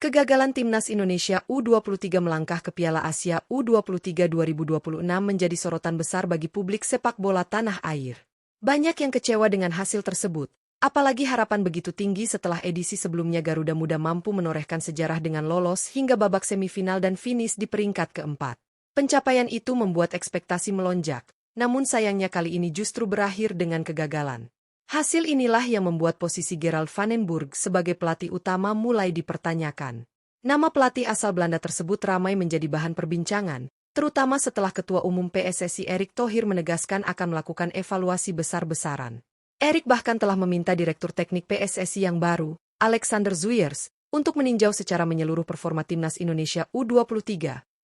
Kegagalan timnas Indonesia U23 melangkah ke Piala Asia U23 2026 menjadi sorotan besar bagi publik sepak bola tanah air. Banyak yang kecewa dengan hasil tersebut, apalagi harapan begitu tinggi setelah edisi sebelumnya Garuda Muda mampu menorehkan sejarah dengan lolos hingga babak semifinal dan finish di peringkat keempat. Pencapaian itu membuat ekspektasi melonjak, namun sayangnya kali ini justru berakhir dengan kegagalan. Hasil inilah yang membuat posisi Gerald van den Burg sebagai pelatih utama mulai dipertanyakan. Nama pelatih asal Belanda tersebut ramai menjadi bahan perbincangan, terutama setelah Ketua Umum PSSI Erick Thohir menegaskan akan melakukan evaluasi besar-besaran. Erick bahkan telah meminta Direktur Teknik PSSI yang baru, Alexander Zuyers, untuk meninjau secara menyeluruh performa timnas Indonesia U23,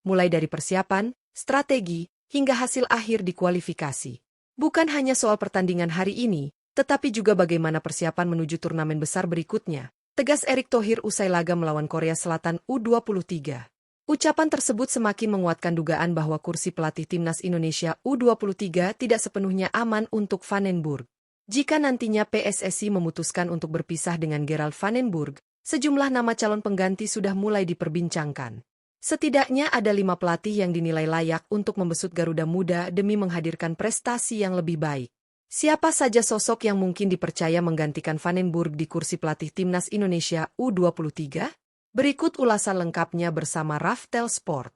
mulai dari persiapan, strategi, hingga hasil akhir di kualifikasi. Bukan hanya soal pertandingan hari ini, tetapi juga bagaimana persiapan menuju turnamen besar berikutnya, tegas Erick Thohir usai laga melawan Korea Selatan U23. Ucapan tersebut semakin menguatkan dugaan bahwa kursi pelatih timnas Indonesia U23 tidak sepenuhnya aman untuk Van den Burg. Jika nantinya PSSI memutuskan untuk berpisah dengan Gerald van den Burg, sejumlah nama calon pengganti sudah mulai diperbincangkan. Setidaknya ada 5 pelatih yang dinilai layak untuk membesut Garuda Muda demi menghadirkan prestasi yang lebih baik. Siapa saja sosok yang mungkin dipercaya menggantikan Van den Burg di kursi pelatih timnas Indonesia U23? Berikut ulasan lengkapnya bersama Raftel Sport.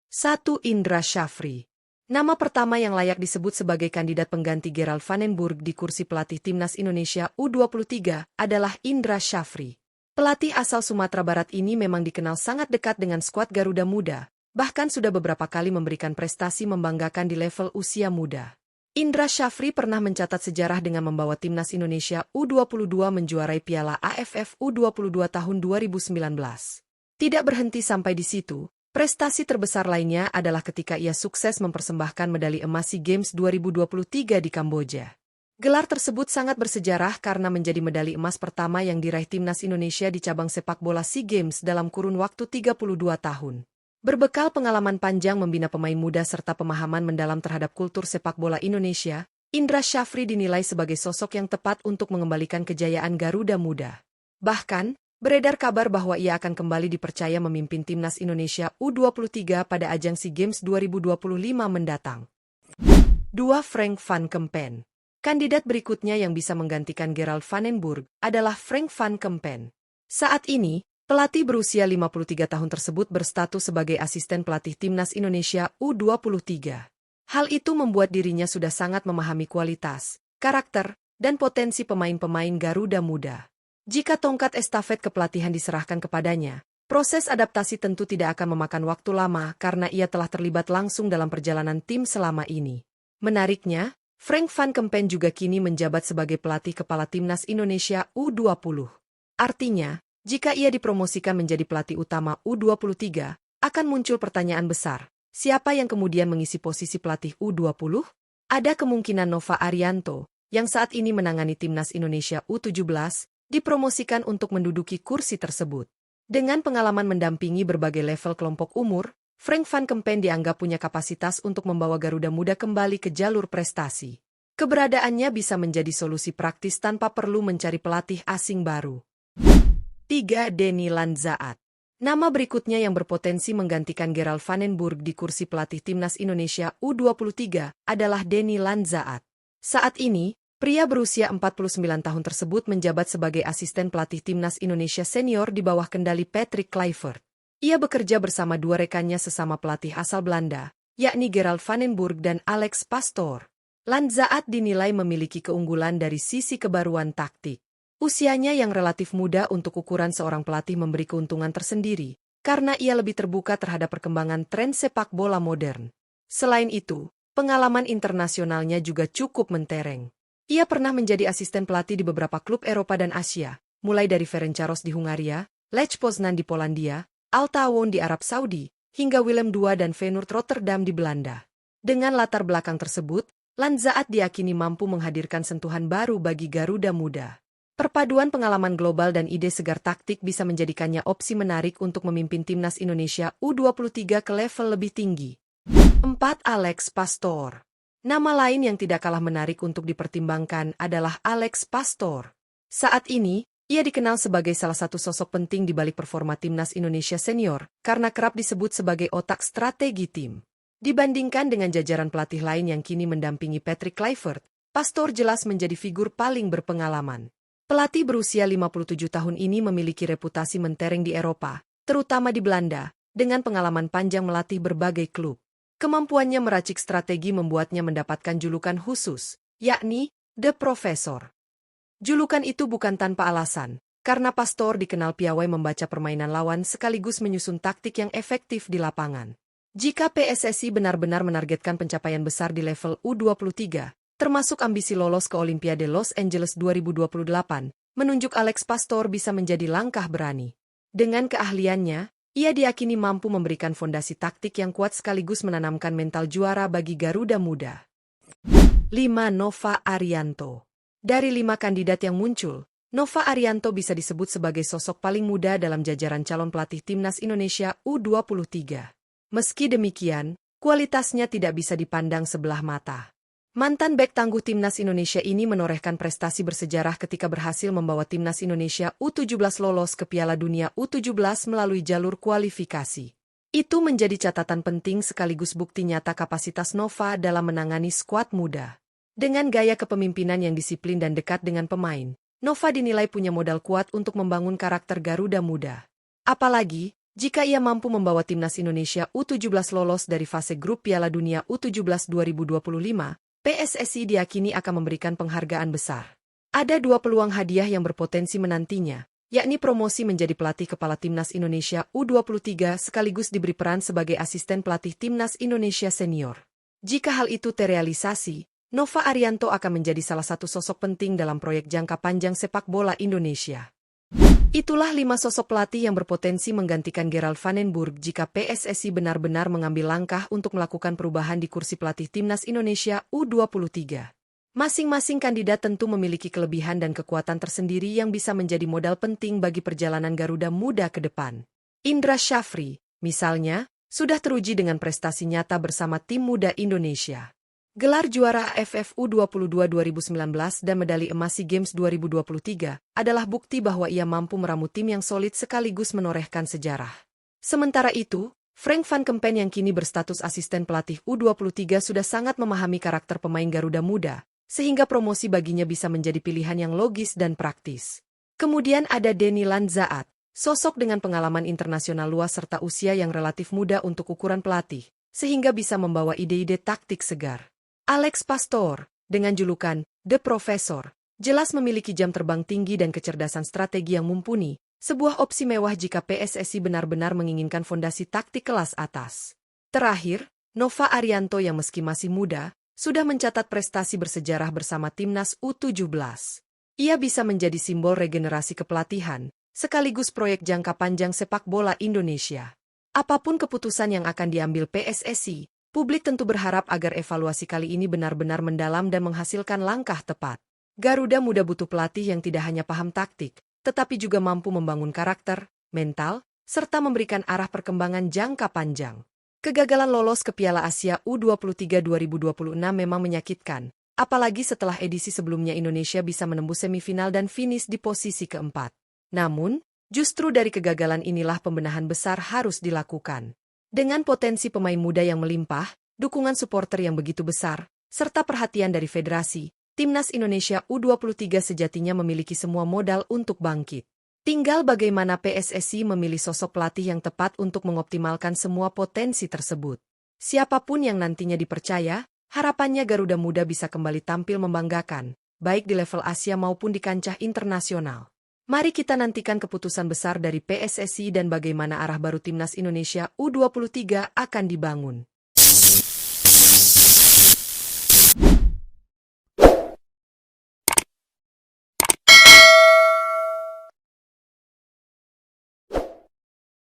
1. Indra Syafri. Nama pertama yang layak disebut sebagai kandidat pengganti Gerald van den Burg di kursi pelatih timnas Indonesia U23 adalah Indra Syafri. Pelatih asal Sumatera Barat ini memang dikenal sangat dekat dengan skuad Garuda Muda, bahkan sudah beberapa kali memberikan prestasi membanggakan di level usia muda. Indra Syafri pernah mencatat sejarah dengan membawa timnas Indonesia U22 menjuarai Piala AFF U22 tahun 2019. Tidak berhenti sampai di situ, prestasi terbesar lainnya adalah ketika ia sukses mempersembahkan medali emas SEA Games 2023 di Kamboja. Gelar tersebut sangat bersejarah karena menjadi medali emas pertama yang diraih timnas Indonesia di cabang sepak bola SEA Games dalam kurun waktu 32 tahun. Berbekal pengalaman panjang membina pemain muda serta pemahaman mendalam terhadap kultur sepak bola Indonesia, Indra Syafri dinilai sebagai sosok yang tepat untuk mengembalikan kejayaan Garuda Muda. Bahkan, beredar kabar bahwa ia akan kembali dipercaya memimpin timnas Indonesia U23 pada ajang SEA Games 2025 mendatang. 2. Frank van Kempen. Kandidat berikutnya yang bisa menggantikan Gerald van den Burg adalah Frank van Kempen. Saat ini, pelatih berusia 53 tahun tersebut berstatus sebagai asisten pelatih timnas Indonesia U23. Hal itu membuat dirinya sudah sangat memahami kualitas, karakter, dan potensi pemain-pemain Garuda Muda. Jika tongkat estafet kepelatihan diserahkan kepadanya, proses adaptasi tentu tidak akan memakan waktu lama karena ia telah terlibat langsung dalam perjalanan tim selama ini. Menariknya, Frank van Kempen juga kini menjabat sebagai pelatih kepala timnas Indonesia U20. Artinya, jika ia dipromosikan menjadi pelatih utama U23, akan muncul pertanyaan besar, siapa yang kemudian mengisi posisi pelatih U20? Ada kemungkinan Nova Arianto, yang saat ini menangani timnas Indonesia U17, dipromosikan untuk menduduki kursi tersebut. Dengan pengalaman mendampingi berbagai level kelompok umur, Frank van Kempen dianggap punya kapasitas untuk membawa Garuda Muda kembali ke jalur prestasi. Keberadaannya bisa menjadi solusi praktis tanpa perlu mencari pelatih asing baru. 3. Denny Lanzaat. Nama berikutnya yang berpotensi menggantikan Gerald van den Burg di kursi pelatih timnas Indonesia U23 adalah Denny Lanzaat. Saat ini, pria berusia 49 tahun tersebut menjabat sebagai asisten pelatih timnas Indonesia senior di bawah kendali Patrick Kluivert. Ia bekerja bersama 2 rekannya sesama pelatih asal Belanda, yakni Gerald van den Burg dan Alex Pastoor. Lanzaat dinilai memiliki keunggulan dari sisi kebaruan taktik. Usianya yang relatif muda untuk ukuran seorang pelatih memberi keuntungan tersendiri, karena ia lebih terbuka terhadap perkembangan tren sepak bola modern. Selain itu, pengalaman internasionalnya juga cukup mentereng. Ia pernah menjadi asisten pelatih di beberapa klub Eropa dan Asia, mulai dari Ferencvaros di Hungaria, Lech Poznan di Polandia, Al Tawon di Arab Saudi, hingga Willem II dan Feyenoord Rotterdam di Belanda. Dengan latar belakang tersebut, Lanzaat diyakini mampu menghadirkan sentuhan baru bagi Garuda Muda. Perpaduan pengalaman global dan ide segar taktik bisa menjadikannya opsi menarik untuk memimpin timnas Indonesia U23 ke level lebih tinggi. 4. Alex Pastoor. Nama lain yang tidak kalah menarik untuk dipertimbangkan adalah Alex Pastor. Saat ini, ia dikenal sebagai salah satu sosok penting di balik performa timnas Indonesia senior karena kerap disebut sebagai otak strategi tim. Dibandingkan dengan jajaran pelatih lain yang kini mendampingi Patrick Kluivert, Pastor jelas menjadi figur paling berpengalaman. Pelatih berusia 57 tahun ini memiliki reputasi mentereng di Eropa, terutama di Belanda, dengan pengalaman panjang melatih berbagai klub. Kemampuannya meracik strategi membuatnya mendapatkan julukan khusus, yakni The Professor. Julukan itu bukan tanpa alasan, karena Pastor dikenal piawai membaca permainan lawan sekaligus menyusun taktik yang efektif di lapangan. Jika PSSI benar-benar menargetkan pencapaian besar di level U23, termasuk ambisi lolos ke Olimpiade Los Angeles 2028, menunjuk Alex Pastor bisa menjadi langkah berani. Dengan keahliannya, ia diyakini mampu memberikan fondasi taktik yang kuat sekaligus menanamkan mental juara bagi Garuda Muda. 5. Nova Arianto. Dari 5 kandidat yang muncul, Nova Arianto bisa disebut sebagai sosok paling muda dalam jajaran calon pelatih timnas Indonesia U23. Meski demikian, kualitasnya tidak bisa dipandang sebelah mata. Mantan bek tangguh timnas Indonesia ini menorehkan prestasi bersejarah ketika berhasil membawa timnas Indonesia U17 lolos ke Piala Dunia U17 melalui jalur kualifikasi. Itu menjadi catatan penting sekaligus bukti nyata kapasitas Nova dalam menangani skuad muda. Dengan gaya kepemimpinan yang disiplin dan dekat dengan pemain, Nova dinilai punya modal kuat untuk membangun karakter Garuda Muda. Apalagi, jika ia mampu membawa timnas Indonesia U17 lolos dari fase grup Piala Dunia U17 2025, PSSI diyakini akan memberikan penghargaan besar. Ada 2 peluang hadiah yang berpotensi menantinya, yakni promosi menjadi pelatih kepala timnas Indonesia U23 sekaligus diberi peran sebagai asisten pelatih timnas Indonesia senior. Jika hal itu terrealisasi, Nova Arianto akan menjadi salah satu sosok penting dalam proyek jangka panjang sepak bola Indonesia. Itulah 5 sosok pelatih yang berpotensi menggantikan Gerald van den Burg jika PSSI benar-benar mengambil langkah untuk melakukan perubahan di kursi pelatih timnas Indonesia U23. Masing-masing kandidat tentu memiliki kelebihan dan kekuatan tersendiri yang bisa menjadi modal penting bagi perjalanan Garuda Muda ke depan. Indra Syafri, misalnya, sudah teruji dengan prestasi nyata bersama tim muda Indonesia. Gelar juara AFF U22 2019 dan medali emas SEA Games 2023 adalah bukti bahwa ia mampu meramu tim yang solid sekaligus menorehkan sejarah. Sementara itu, Frank van Kempen yang kini berstatus asisten pelatih U23 sudah sangat memahami karakter pemain Garuda Muda, sehingga promosi baginya bisa menjadi pilihan yang logis dan praktis. Kemudian ada Denny Lanzaat, sosok dengan pengalaman internasional luas serta usia yang relatif muda untuk ukuran pelatih, sehingga bisa membawa ide-ide taktik segar. Alex Pastor, dengan julukan The Professor, jelas memiliki jam terbang tinggi dan kecerdasan strategi yang mumpuni, sebuah opsi mewah jika PSSI benar-benar menginginkan fondasi taktik kelas atas. Terakhir, Nova Arianto yang meski masih muda, sudah mencatat prestasi bersejarah bersama timnas U17. Ia bisa menjadi simbol regenerasi kepelatihan, sekaligus proyek jangka panjang sepak bola Indonesia. Apapun keputusan yang akan diambil PSSI, publik tentu berharap agar evaluasi kali ini benar-benar mendalam dan menghasilkan langkah tepat. Garuda Muda butuh pelatih yang tidak hanya paham taktik, tetapi juga mampu membangun karakter, mental, serta memberikan arah perkembangan jangka panjang. Kegagalan lolos ke Piala Asia U23 2026 memang menyakitkan, apalagi setelah edisi sebelumnya Indonesia bisa menembus semifinal dan finish di posisi keempat. Namun, justru dari kegagalan inilah pembenahan besar harus dilakukan. Dengan potensi pemain muda yang melimpah, dukungan supporter yang begitu besar, serta perhatian dari federasi, timnas Indonesia U23 sejatinya memiliki semua modal untuk bangkit. Tinggal bagaimana PSSI memilih sosok pelatih yang tepat untuk mengoptimalkan semua potensi tersebut. Siapapun yang nantinya dipercaya, harapannya Garuda Muda bisa kembali tampil membanggakan, baik di level Asia maupun di kancah internasional. Mari kita nantikan keputusan besar dari PSSI dan bagaimana arah baru timnas Indonesia U23 akan dibangun.